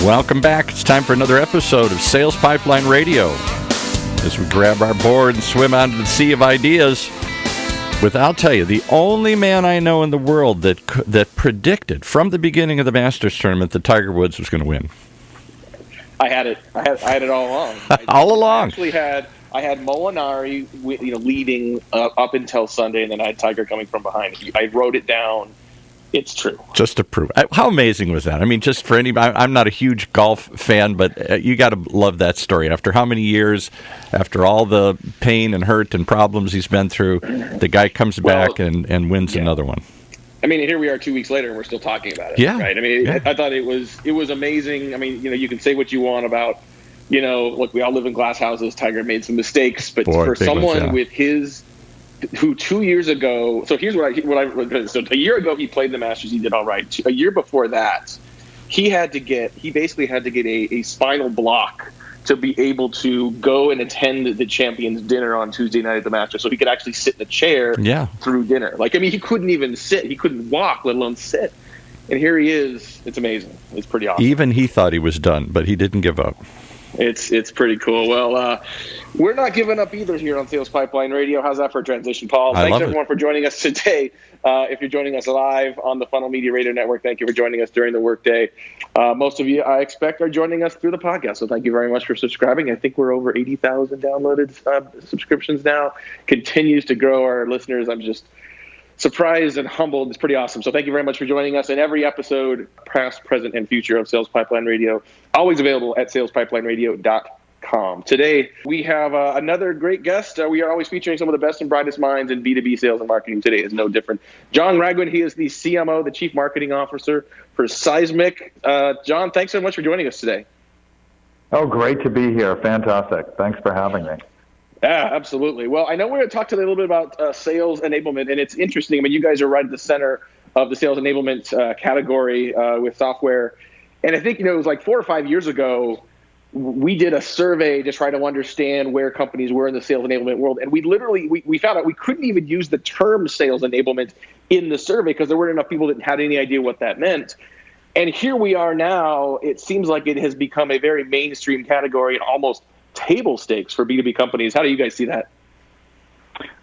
Welcome back. It's time for another episode of Sales Pipeline Radio. As we grab our board and swim out into the sea of ideas, I'll tell you, the only man I know in the world that predicted from the beginning of the Masters tournament that Tiger Woods was going to win. I had it. I had it all along. All along. I had Molinari, leading up until Sunday, and then I had Tiger coming from behind. I wrote it down. It's true. Just to prove. How amazing was that? I mean, just for anybody, I'm not a huge golf fan, but you got to love that story. After how many years, after all the pain and hurt and problems he's been through, the guy comes back and wins another one. I mean, here we are 2 weeks later, and we're still talking about it. Yeah. Right? I mean, I thought it was amazing. I mean, you can say what you want about, look, we all live in glass houses. Tiger made some mistakes, but for someone with who 2 years ago, so here's so a year ago he played the Masters, he did all right. A year before that, he basically had to get a spinal block to be able to go and attend the Champions Dinner on Tuesday night at the Masters, so he could actually sit in a chair through dinner. He couldn't even sit, he couldn't walk, let alone sit. And here he is. It's amazing. It's pretty awesome. Even he thought he was done, but he didn't give up. It's pretty cool. Well, we're not giving up either here on Sales Pipeline Radio. How's that for a transition, Paul? Thanks, everyone, for joining us today. If you're joining us live on the Funnel Media Radio Network, thank you for joining us during the workday. Most of you, I expect, are joining us through the podcast, so thank you very much for subscribing. I think we're over 80,000 downloaded subscriptions now. Continues to grow our listeners. I'm just surprised and humbled. It's pretty awesome. So thank you very much for joining us in every episode, past, present, and future of Sales Pipeline Radio. Always available at salespipelineradio.com. Today, we have another great guest. We are always featuring some of the best and brightest minds in B2B sales and marketing. Today is no different. John Ragwin, he is the CMO, the Chief Marketing Officer for Seismic. John, thanks so much for joining us today. Oh, great to be here. Fantastic. Thanks for having me. Yeah, absolutely. Well, I know we're going to talk today a little bit about sales enablement, and it's interesting. I mean, you guys are right at the center of the sales enablement category with software. And I think, it was like 4 or 5 years ago, we did a survey to try to understand where companies were in the sales enablement world. And we found out we couldn't even use the term sales enablement in the survey because there weren't enough people that had any idea what that meant. And here we are now. It seems like it has become a very mainstream category and almost table stakes for B2B companies. How do you guys see that?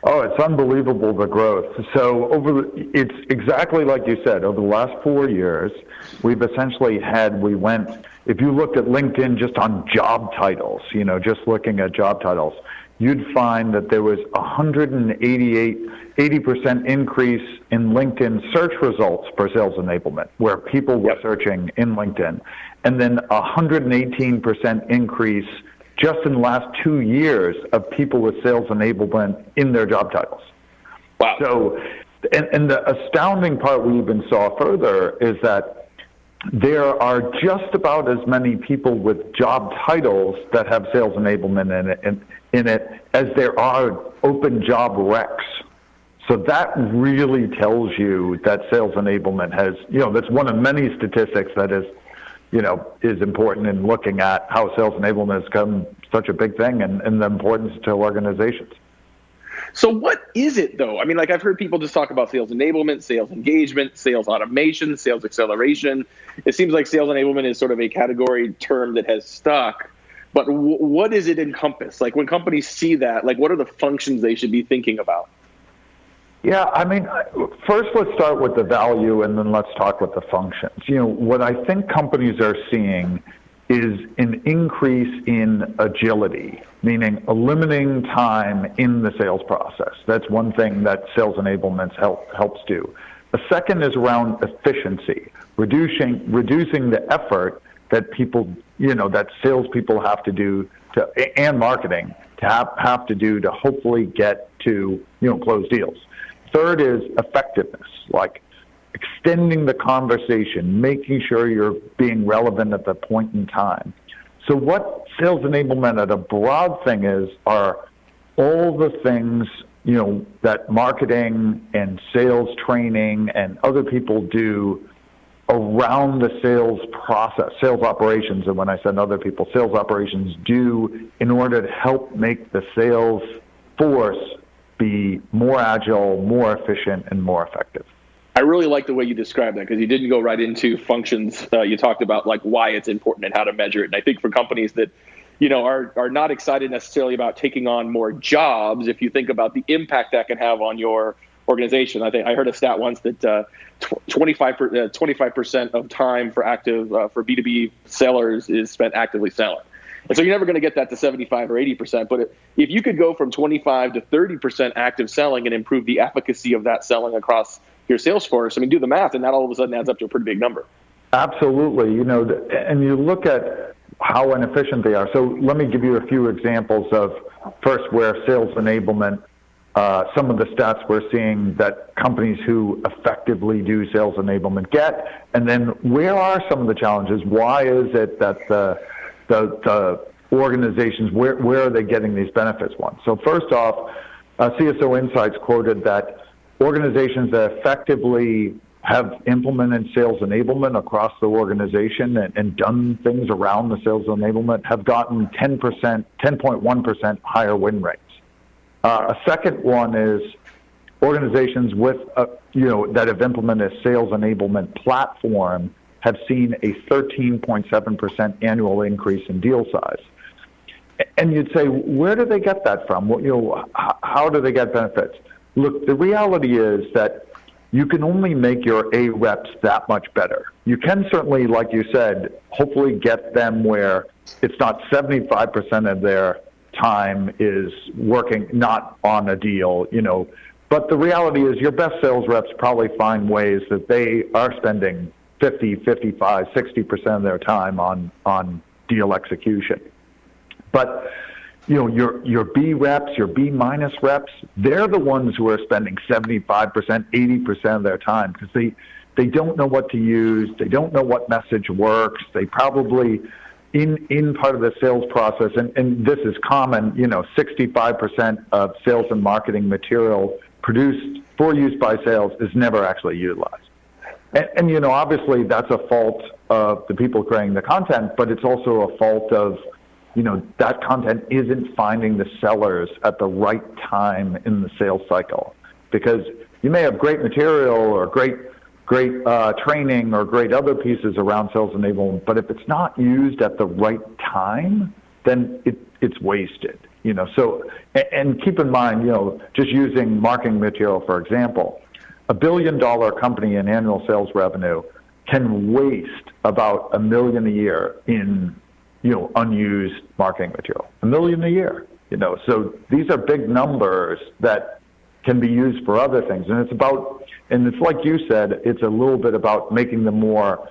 Oh, it's unbelievable, the growth. So it's exactly like you said, over the last 4 years, we've essentially if you looked at LinkedIn just on job titles, just looking at job titles, you'd find that there was 80% increase in LinkedIn search results for sales enablement, where people were searching in LinkedIn, and then 118% increase just in the last 2 years of people with sales enablement in their job titles. Wow. So, and the astounding part we even saw further is that there are just about as many people with job titles that have sales enablement in it as there are open job recs. So that really tells you that sales enablement has, that's one of many statistics that is important in looking at how sales enablement has become such a big thing and the importance to organizations. So what is it, though? I mean, I've heard people just talk about sales enablement, sales engagement, sales automation, sales acceleration. It seems like sales enablement is sort of a category term that has stuck. But what does it encompass? When companies see that, what are the functions they should be thinking about? Yeah, I mean, first let's start with the value and then let's talk with the functions. What I think companies are seeing is an increase in agility, meaning eliminating time in the sales process. That's one thing that sales enablement helps do. The second is around efficiency, reducing the effort that that salespeople have to do and marketing have to do to hopefully get to, close deals. Third is effectiveness, like extending the conversation, making sure you're being relevant at the point in time. So what sales enablement at a broad thing are all the things, that marketing and sales training and other people do around the sales process, sales operations, and when I said other people, sales operations do in order to help make the sales force be more agile, more efficient, and more effective. I really like the way you described that, because you didn't go right into functions. You talked about like why it's important and how to measure it. And I think for companies that, are not excited necessarily about taking on more jobs, if you think about the impact that can have on your organization. I think I heard a stat once that 25% of time for for B2B sellers is spent actively selling. And so you're never going to get that to 75 or 80%. But if you could go from 25 to 30% active selling and improve the efficacy of that selling across your Salesforce, do the math, and that all of a sudden adds up to a pretty big number. Absolutely. And you look at how inefficient they are. So let me give you a few examples of, first, where sales enablement, some of the stats we're seeing that companies who effectively do sales enablement get, and then where are some of the challenges? Why is it that the organizations, where are they getting these benefits? So first off, CSO Insights quoted that organizations that effectively have implemented sales enablement across the organization and done things around the sales enablement have gotten 10.1% higher win rates. A second one is organizations with, that have implemented a sales enablement platform have seen a 13.7% annual increase in deal size. And you'd say, where do they get that from? How do they get benefits? Look, the reality is that you can only make your A reps that much better. You can certainly, like you said, hopefully get them where it's not 75% of their time is working not on a deal, But the reality is your best sales reps probably find ways that they are spending 50, 55, 60% of their time on deal execution. But your B reps, your B minus reps, they're the ones who are spending 75%, 80% of their time because they don't know what to use. They don't know what message works. They probably, in part of the sales process, and this is common, 65% of sales and marketing material produced for use by sales is never actually utilized. And obviously that's a fault of the people creating the content, but it's also a fault of that content isn't finding the sellers at the right time in the sales cycle. Because you may have great material or great training or great other pieces around sales enablement, but if it's not used at the right time, then it's wasted. So, and keep in mind, just using marketing material, for example, $1 billion company in annual sales revenue can waste about $1 million a year in unused marketing material. $1 million a year, So these are big numbers that can be used for other things. And it's like you said, it's a little bit about making them more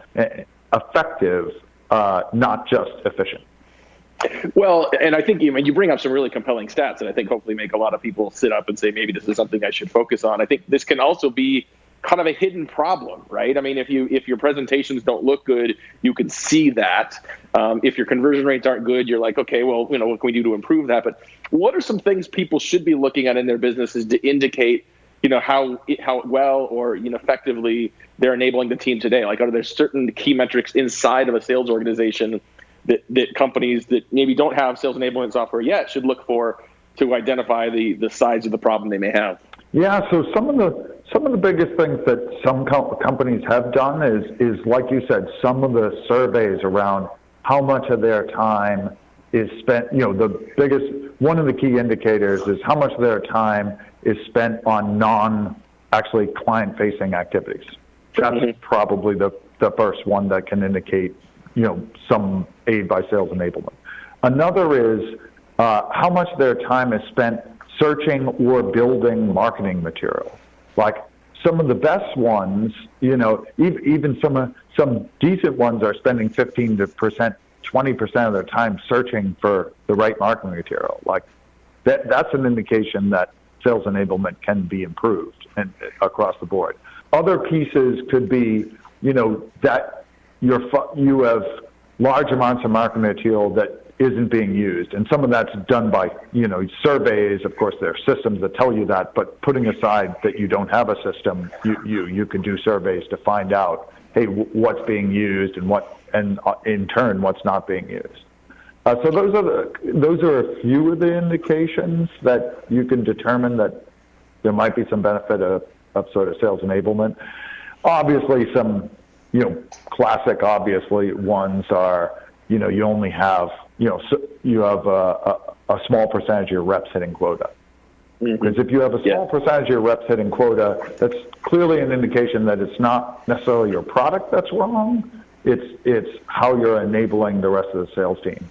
effective, not just efficient. Well, and I think you bring up some really compelling stats that I think hopefully make a lot of people sit up and say, maybe this is something I should focus on. I think this can also be kind of a hidden problem, right? If your presentations don't look good, you can see that. If your conversion rates aren't good, you're like, okay, well, what can we do to improve that? But what are some things people should be looking at in their businesses to indicate, how well or effectively they're enabling the team today? Like, are there certain key metrics inside of a sales organization that companies that maybe don't have sales enablement software yet should look for to identify the sides of the problem they may have? Yeah, so some of the biggest things that some companies have done is like you said, some of the surveys around how much of their time is spent. One of the key indicators is how much of their time is spent on non-actually client-facing activities. That's probably the first one that can indicate some aid by sales enablement. Another is how much of their time is spent searching or building marketing material. Like some of the best ones, even some decent ones are spending 15%, 20% of their time searching for the right marketing material. Like that's an indication that sales enablement can be improved and across the board. Other pieces could be, that you have large amounts of marketing material that isn't being used. And some of that's done by, surveys. Of course, there are systems that tell you that, but putting aside that you don't have a system, you can do surveys to find out, hey, what's being used and in turn, what's not being used. So those are a few of the indications that you can determine that there might be some benefit of sort of sales enablement. Obviously, some, classic, obviously, ones are, you only have, so you have a small percentage of your reps hitting quota. Because if you have a small percentage of your reps hitting quota, that's clearly an indication that it's not necessarily your product that's wrong. It's how you're enabling the rest of the sales team.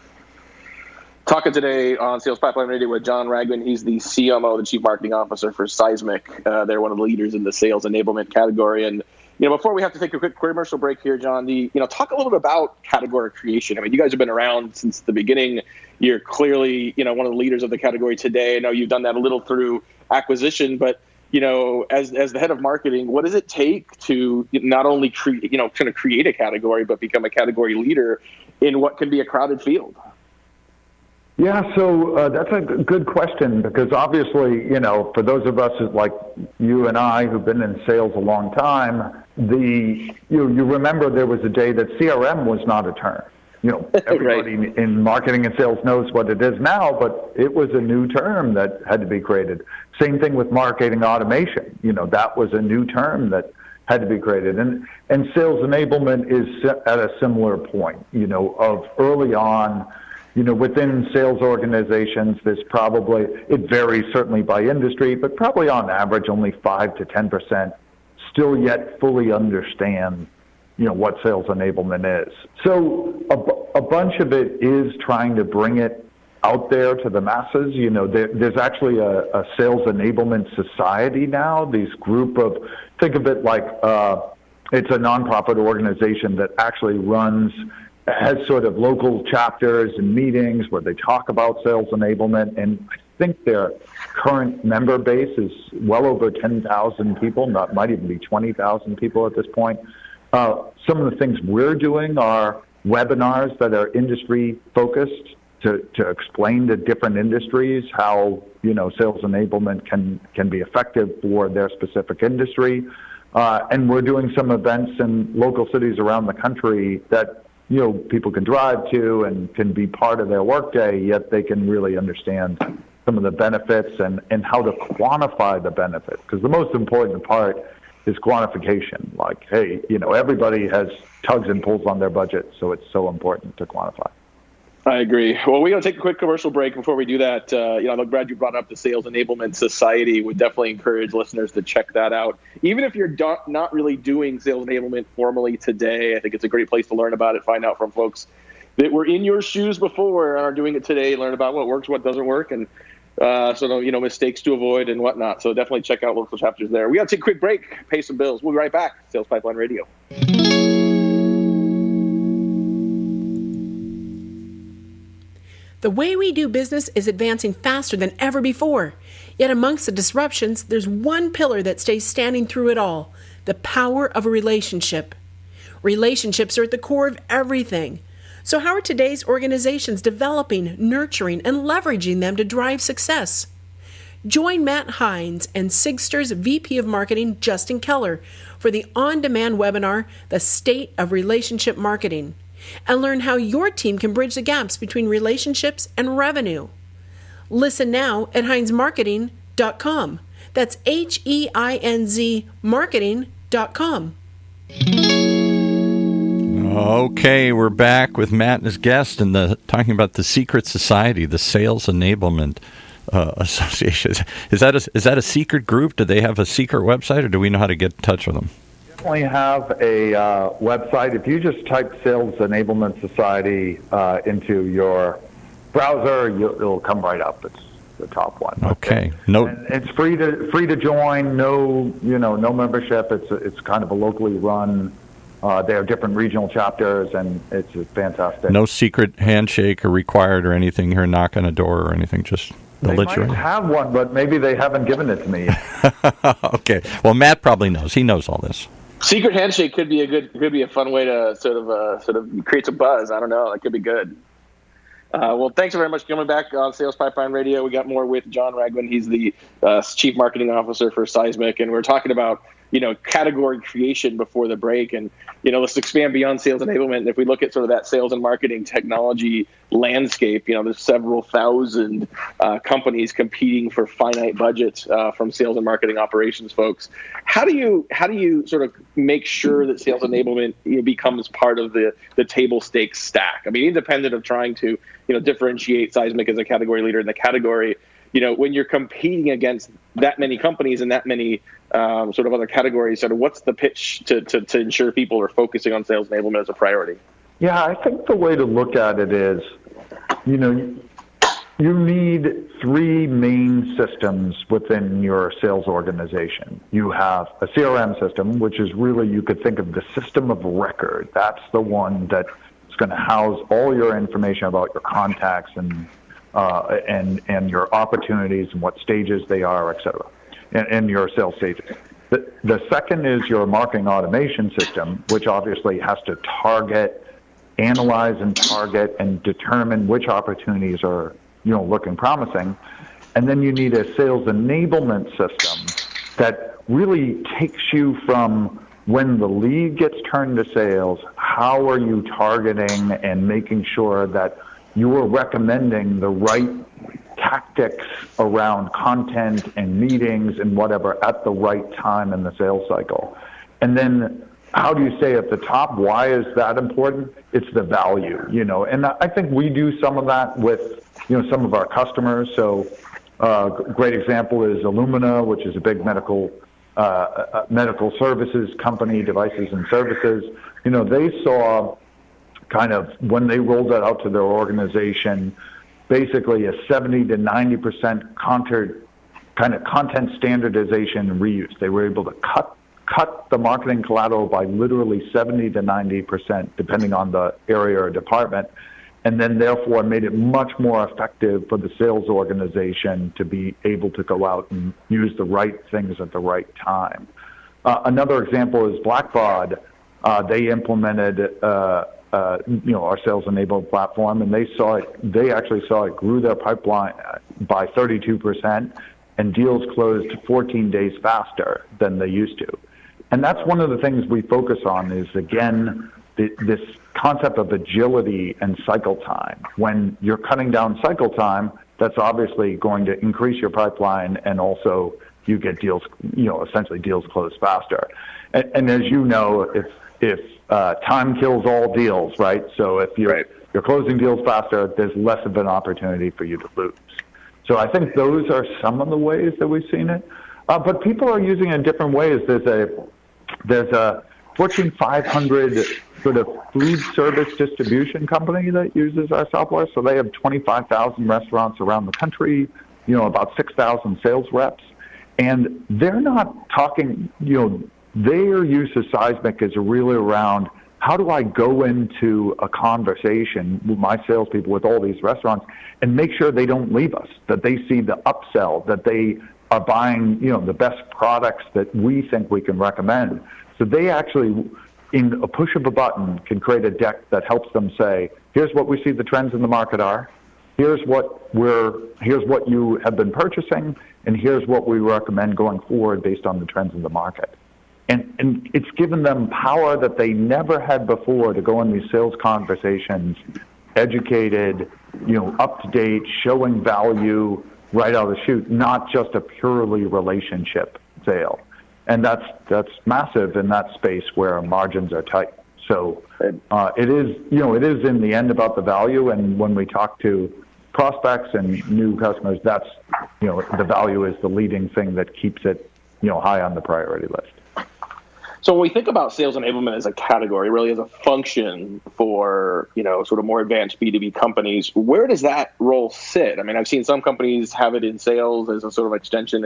Talking today on Sales Pipeline Radio with John Ragland. He's the CMO, the Chief Marketing Officer for Seismic. They're one of the leaders in the sales enablement category. And before we have to take a quick commercial break here, John, talk a little bit about category creation. I mean, you guys have been around since the beginning. You're clearly, one of the leaders of the category today. I know you've done that a little through acquisition, but as the head of marketing, what does it take to not only create a category, but become a category leader in what can be a crowded field? Yeah, so that's a good question, because obviously, for those of us like you and I who've been in sales a long time, you remember there was a day that CRM was not a term. Everybody right. in marketing and sales knows what it is now, but it was a new term that had to be created. Same thing with marketing automation. That was a new term that had to be created. And sales enablement is at a similar point, of early on. Within sales organizations, there's probably, it varies certainly by industry, but probably on average only 5 to 10% still yet fully understand, what sales enablement is. So a bunch of it is trying to bring it out there to the masses. There's actually a sales enablement society now, these group of, think of it like it's a nonprofit organization that actually has sort of local chapters and meetings where they talk about sales enablement, and I think their current member base is well over 10,000 people, might even be 20,000 people at this point. Some of the things we're doing are webinars that are industry focused to explain to different industries how, sales enablement can be effective for their specific industry. And we're doing some events in local cities around the country that people can drive to and can be part of their workday, yet they can really understand some of the benefits and how to quantify the benefits. Because the most important part is quantification. Like, hey, everybody has tugs and pulls on their budget, so it's so important to quantify. I agree. Well, we're going to take a quick commercial break. Before we do that, I'm glad you brought up the Sales Enablement Society. Would definitely encourage listeners to check that out. Even if you're not really doing sales enablement formally today, I think it's a great place to learn about it, find out from folks that were in your shoes before and are doing it today, learn about what works, what doesn't work, and mistakes to avoid and whatnot. So definitely check out local chapters there. We got to take a quick break, pay some bills. We'll be right back. Sales Pipeline Radio. The way we do business is advancing faster than ever before. Yet amongst the disruptions, there's one pillar that stays standing through it all: the power of a relationship. Relationships are at the core of everything. So how are today's organizations developing, nurturing, and leveraging them to drive success? Join Matt Hines and Sigster's VP of Marketing, Justin Keller, for the on-demand webinar, The State of Relationship Marketing, and learn how your team can bridge the gaps between relationships and revenue. Listen now at HeinsMarketing.com. That's HEINZ marketing.com. Okay, we're back with Matt and his guest and talking about the secret society, the Sales Enablement Association. Is that a secret group? Do they have a secret website, or do we know how to get in touch with them? Definitely have a website. If you just type Sales Enablement Society into your browser, it'll come right up. It's the top one. Okay. And it's free to join. No membership. It's kind of a locally run. They have different regional chapters, and it's fantastic. No secret handshake or required or anything here, knock on a door or anything. Just they might have one, but maybe they haven't given it to me yet. Okay. Well, Matt probably knows. He knows all this. Secret handshake could be a fun way to sort of create some buzz. I don't know. That could be good. Well, thanks very much for coming back on Sales Pipeline Radio. We got more with John Ragland. He's the Chief Marketing Officer for Seismic, and we're talking about category creation before the break. And, let's expand beyond sales enablement. And if we look at sort of that sales and marketing technology landscape, there's several thousand companies competing for finite budgets from sales and marketing operations folks. How do you sort of make sure that sales enablement becomes part of the table stakes stack? I mean, independent of trying to differentiate Seismic as a category leader in the category, when you're competing against that many companies and that many sort of other categories, sort of what's the pitch to ensure people are focusing on sales enablement as a priority? Yeah, I think the way to look at it is, you need three main systems within your sales organization. You have a CRM system, which is really, you could think of the system of record. That's the one that's going to house all your information about your contacts and your opportunities and what stages they are, et cetera, and your sales stages. The second is your marketing automation system, which obviously has to analyze and target and determine which opportunities are looking promising. And then you need a sales enablement system that really takes you from when the lead gets turned to sales, how are you targeting and making sure that you are recommending the right tactics around content and meetings and whatever at the right time in the sales cycle. And then how do you say at the top, why is that important? It's the value, and I think we do some of that with, some of our customers. So great example is Illumina, which is a big medical services company, devices and services. They saw kind of, when they rolled that out to their organization, basically a 70 to 90% content standardization and reuse. They were able to cut the marketing collateral by literally 70 to 90%, depending on the area or department, and then therefore made it much more effective for the sales organization to be able to go out and use the right things at the right time. Another example is Blackbaud. They implemented our sales enablement platform, and they actually saw it grew their pipeline by 32%, and deals closed 14 days faster than they used to. And that's one of the things we focus on is, again, this concept of agility and cycle time. When you're cutting down cycle time, that's obviously going to increase your pipeline, and also you get deals, essentially deals closed faster. And as you know, if time kills all deals, right? So if you're closing deals faster, there's less of an opportunity for you to lose. So I think those are some of the ways that we've seen it. But people are using it in different ways. There's a Fortune 500 sort of food service distribution company that uses our software. So they have 25,000 restaurants around the country, about 6,000 sales reps. And they're not talking, their use of Seismic is really around, how do I go into a conversation with my salespeople with all these restaurants and make sure they don't leave us, that they see the upsell, that they are buying, the best products that we think we can recommend. So they actually, in a push of a button, can create a deck that helps them say, here's what we see the trends in the market are, here's what you have been purchasing, and here's what we recommend going forward based on the trends in the market. And it's given them power that they never had before to go in these sales conversations, educated, up to date, showing value right out of the chute, not just a purely relationship sale. And that's massive in that space where margins are tight. So it is in the end about the value. And when we talk to prospects and new customers, that's, the value is the leading thing that keeps it, high on the priority list. So when we think about sales enablement as a category, really as a function for, sort of more advanced B2B companies, where does that role sit? I mean, I've seen some companies have it in sales as a sort of expansion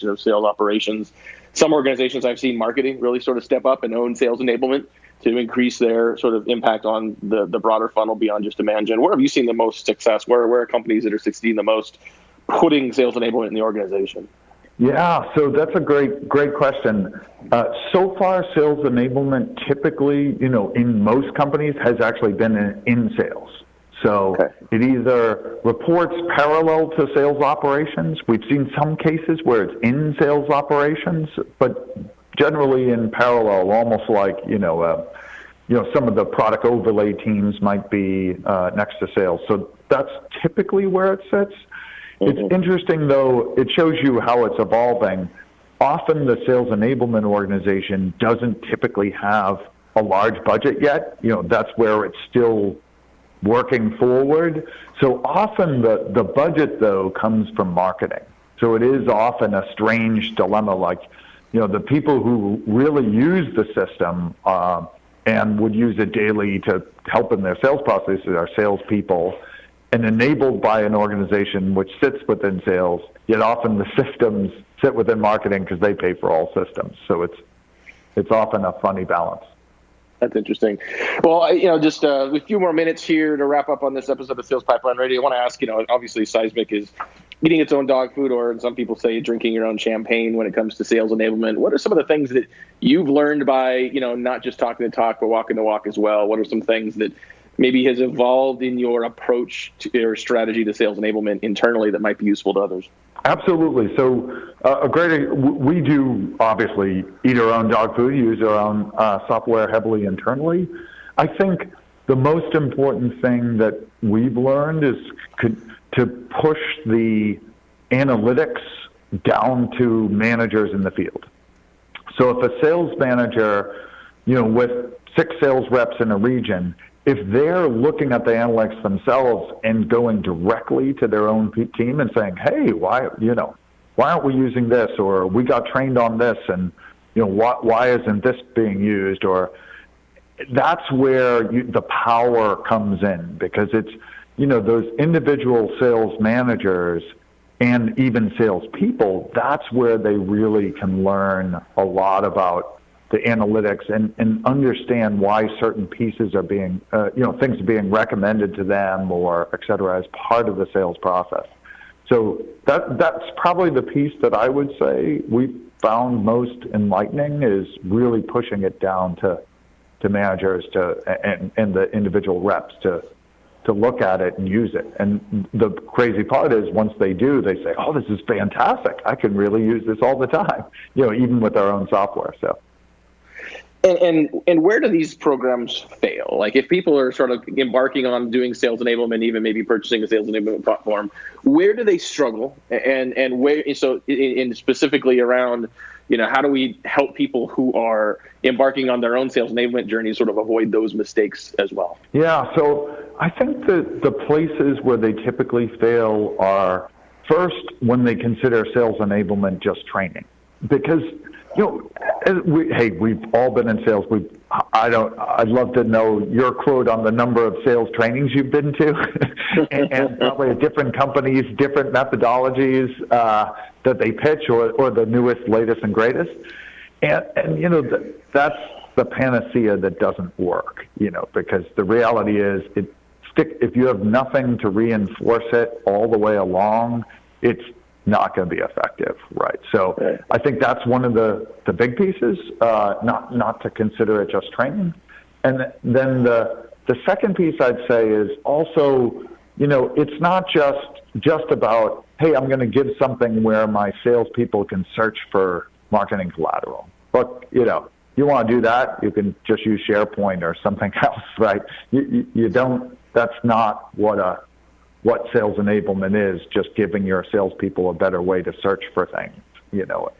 of sales operations. Some organizations I've seen marketing really sort of step up and own sales enablement to increase their sort of impact on the broader funnel beyond just demand gen. Where have you seen the most success? Where are companies that are succeeding the most putting sales enablement in the organization? Yeah, so that's a great question. So far, sales enablement typically, in most companies has actually been in sales. So It either reports parallel to sales operations. We've seen some cases where it's in sales operations, but generally in parallel, almost like, some of the product overlay teams might be next to sales. So that's typically where it sits. It's interesting, though, it shows you how it's evolving. Often the sales enablement organization doesn't typically have a large budget yet. That's where it's still working forward. So often the budget, though, comes from marketing. So it is often a strange dilemma, like, the people who really use the system and would use it daily to help in their sales processes are salespeople, and enabled by an organization which sits within sales, yet often the systems sit within marketing because they pay for all systems. So it's often a funny balance. That's interesting. Well, just a few more minutes here to wrap up on this episode of Sales Pipeline Radio. I want to ask, obviously Seismic is eating its own dog food, or some people say drinking your own champagne when it comes to sales enablement. What are some of the things that you've learned by, not just talking the talk, but walking the walk as well? What are some things that maybe has evolved in your approach to your strategy to sales enablement internally that might be useful to others? Absolutely. So we do obviously eat our own dog food, use our own software heavily internally. I think the most important thing that we've learned is to push the analytics down to managers in the field. So if a sales manager, with 6 sales reps in a region, if they're looking at the analytics themselves and going directly to their own team and saying, hey, why aren't we using this? Or we got trained on this, and why isn't this being used? Or that's where the power comes in, because it's, those individual sales managers and even salespeople, that's where they really can learn a lot about the analytics and understand why certain pieces are being, things are being recommended to them, or et cetera, as part of the sales process. So that's probably the piece that I would say we found most enlightening, is really pushing it down to managers and the individual reps to look at it and use it. And the crazy part is, once they do, they say, oh, this is fantastic. I can really use this all the time, even with our own software. So. And where do these programs fail? Like, if people are sort of embarking on doing sales enablement, even maybe purchasing a sales enablement platform, where do they struggle? And where, so in specifically around, how do we help people who are embarking on their own sales enablement journey sort of avoid those mistakes as well? Yeah, so I think that the places where they typically fail are, first, when they consider sales enablement just training. Because we've all been in sales. I'd love to know your quote on the number of sales trainings you've been to, and probably at different companies, different methodologies that they pitch, or the newest, latest, and greatest. And that's the panacea that doesn't work. Because the reality is, if you have nothing to reinforce it all the way along, it's not going to be effective, right? So I think that's one of the big pieces, not to consider it just training. And then the second piece I'd say is also, it's not just about, hey, I'm going to give something where my salespeople can search for marketing collateral. Look, you want to do that, you can just use SharePoint or something else, right? You don't. That's not what sales enablement is, just giving your salespeople a better way to search for things.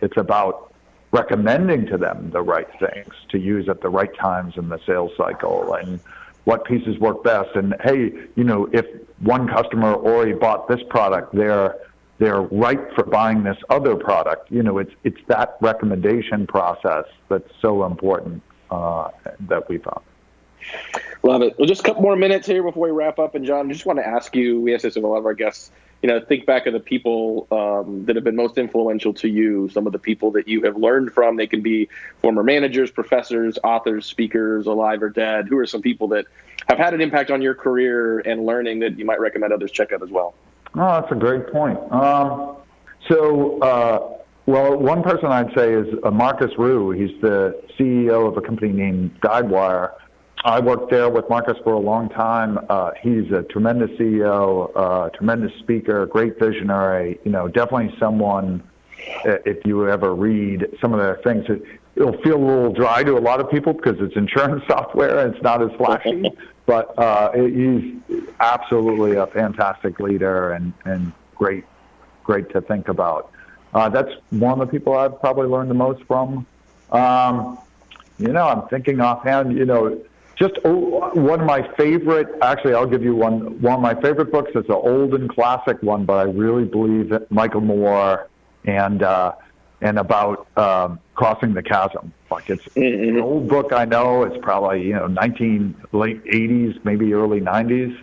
It's about recommending to them the right things to use at the right times in the sales cycle, and what pieces work best. And hey, if one customer already bought this product, they're right for buying this other product. It's that recommendation process that's so important that we found. Love it. Well, just a couple more minutes here before we wrap up. And John, I just want to ask you, we ask this of a lot of our guests, think back of the people that have been most influential to you, some of the people that you have learned from. They can be former managers, professors, authors, speakers, alive or dead. Who are some people that have had an impact on your career and learning that you might recommend others check out as well? Oh, that's a great point. One person I'd say is Marcus Rue. He's the CEO of a company named Guidewire. I worked there with Marcus for a long time. He's a tremendous CEO, tremendous speaker, great visionary. Definitely someone, if you ever read some of their things, it'll feel a little dry to a lot of people because it's insurance software and it's not as flashy. But he's absolutely a fantastic leader and great to think about. That's one of the people I've probably learned the most from. I'm thinking offhand, just one of my favorite, actually I'll give you one of my favorite books. It's an old and classic one, but I really believe that Michael Moore and about crossing the chasm. Like it's an old book, I know. It's probably late 80s, maybe early 90s.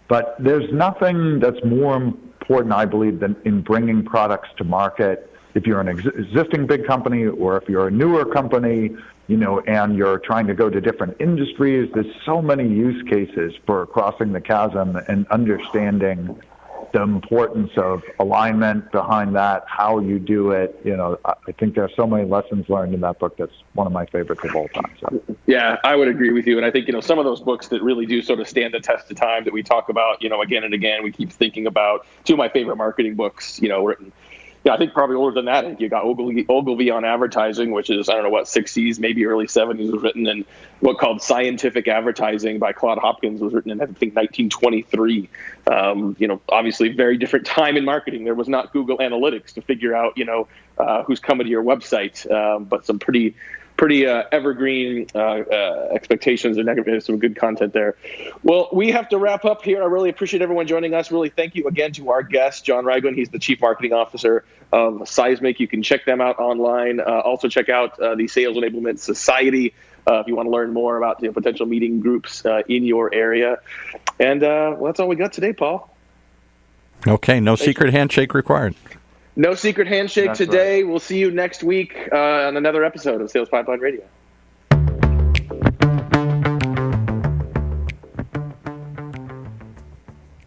But there's nothing that's more important, I believe, than in bringing products to market. If you're an existing big company or if you're a newer company, and you're trying to go to different industries, there's so many use cases for crossing the chasm and understanding the importance of alignment behind that, how you do it. I think there are so many lessons learned in that book. That's one of my favorites of all time. So. Yeah, I would agree with you. And I think, some of those books that really do sort of stand the test of time that we talk about, again and again, we keep thinking about two of my favorite marketing books, written. Yeah, I think probably older than that. I think you got Ogilvy on Advertising, which is, 60s, maybe early 70s was written, and what called Scientific Advertising by Claude Hopkins was written in, I think, 1923. Obviously very different time in marketing. There was not Google Analytics to figure out, who's coming to your website, but some pretty evergreen expectations and some good content there. Well, we have to wrap up here. I really appreciate everyone joining us. Really thank you again to our guest, John Ragland. He's the Chief Marketing Officer of Seismic. You can check them out online. Also check out the Sales Enablement Society if you want to learn more about potential meeting groups in your area. And that's all we got today, Paul. Okay, no secret handshake required. No secret handshake today. Right. We'll see you next week on another episode of Sales Pipeline Radio.